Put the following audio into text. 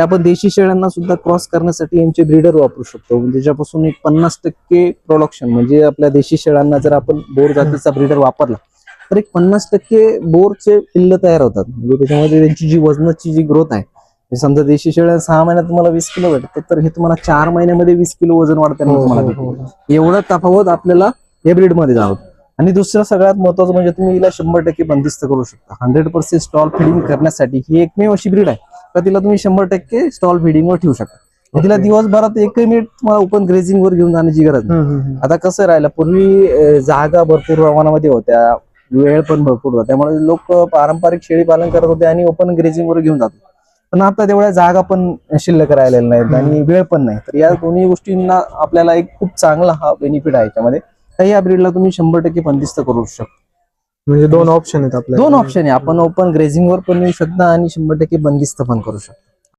हे आपण देशी शेळ्यांना सुद्धा क्रॉस करण्यासाठी यांचे ब्रीडर वापरू शकतो. त्याच्यापासून एक 50% प्रोडक्शन, म्हणजे आपल्या देशी शेळ्यांना जर आपण बोर जातीचा ब्रीडर वापरला तर एक 50% बोरचे पिल्ल तयार होतात. म्हणजे त्याच्यामध्ये त्यांची जी वजनाची जी ग्रोथ आहे, समजा देशी शेळ्या 6 महिन्यात तुम्हाला 20 किलो भेटतात, तर हे तुम्हाला 4 महिन्यामध्ये 20 किलो वजन वाढताना तुम्हाला भेटतं. एवढा तफावत आपल्याला या ब्रीड मध्ये जाणवतो. आणि दुसरं सगळ्यात महत्वाचं म्हणजे तुम्ही हिला 100% बंदिस्त करू शकता. 100% स्टॉल फिडिंग करण्यासाठी ही एकमेव अशी ब्रीड आहे तर तिला तुम्ही 100% स्टॉल फिडिंगवर ठेवू शकता. तिला दिवसभरात 1 मिनिट तुम्हाला ओपन ग्रेझिंग वर घेऊन जाण्याची गरज नाही. आता कसं राहिलं, पूर्वी जागा भरपूर प्रमाणामध्ये होत्या, वेळ पण भरपूर होता, त्यामुळे लोक पारंपरिक शेळी पालन करत होते आणि ओपन ग्रेझिंग वर घेऊन जात. पण आता तेवढ्या जागा पण शिल्लक राहिलेल्या नाहीत आणि वेळ पण नाही. तर या दोन्ही गोष्टींना आपल्याला एक खूप चांगला हा बेनिफिट आहे याच्यामध्ये. तर या ब्रीडला तुम्ही 100% बंदिस्त करू शकता. म्हणजे 2 ऑप्शन आहेत आपल्याला. 2 ऑप्शन आहे, आपण ओपन ग्रेझिंग वर पण येऊ शकता आणि 100% बंदिस्त पण करू शकता.